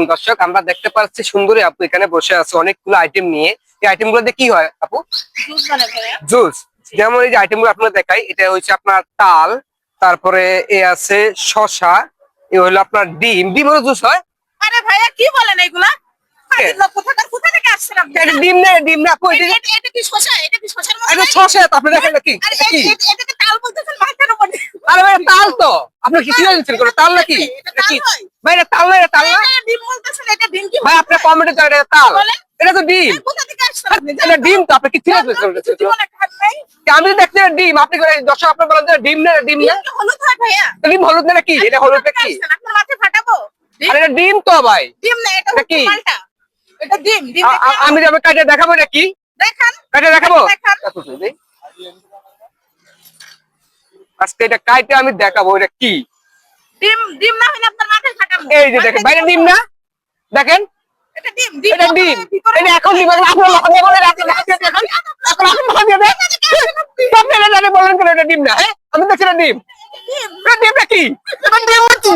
আলাইকুম দর্শক, আমরা দেখতে পাচ্ছি সুন্দরী আপু এখানে বসে আছে অনেকগুলো আইটেম নিয়ে। এই আইটেম গুলো দিয়ে কি হয় আপু? জুস। যেমন এই যে আইটেম গুলো আপনার দেখাই, এটা হচ্ছে আপনার তাল, তারপরে এ আছে শশা, এ হলো আপনার ডিম। ডিমেরও জুস হয়? আরে ভাইয়া কি বলেন এগুলা? কোথা থেকে আসছেন আপনি? এটা ডিম না, ডিম না আপু, এটা কি শসা? এটা কি শসার মতো? এটা শশা। তো আপনি দেখেন নাকি আরে এটা কি? এটাকে তাল বলতেছেন ভাই কেন বলেন? আরে ভাই তাল তো, আপনি কি চিন্তা করছেন কোন তাল নাকি? এটা এটা কি তাল হয়? ভাই? এটা তাল না, এটা তাল না ডিম বলতেছেন, এটা ডিম কি ভাই। হয়? আপনি কমেন্টে জানেন এটা তাল, বলেন। এটা তো ডিম। কোথা থেকে আসছেন আপনি? এটা ডিম তো, আপনি কি চিন্তা করছেন? জীবনে খান নাই? আমি দেখতে ডিম, আপনি দর্শক আপনি বলেন যে ডিম না, ডিম না। ডিম কি হলুদ হয় ভাইয়া? ডিম হলুদ না কি? এটা হলুদ না কি? আপনার মাথায় ফাটাবো? আরে এটা ডিম তো ভাই। ডিম না, এটা এটা কি? হচ্ছে মালটা। এটা ডিম, ডিম আমি যাবে কাটে দেখাবো এটা কি? দেখান। কাটে দেখাবো দেখান। আজকে এটা কাটে আমি দেখাবো এটা কি। ডিম, ডিম না হলে আপনার মাথায় ফাটাবো। এই যে দেখেন ভাই, এটা ডিম না, দেখেন এটা ডিম, ডিম এটা ডিম। এটা এখন ডিম, আপনি লগে বলেন, আপনি দেখেন এখন আপনি লগে দেন, আপনি এটা বলেন কেন এটা ডিম না? হ্যাঁ আমি দেখছি এটা ডিম। ডিম। এটা ডিম নাকি? এটা ডিম নাকি?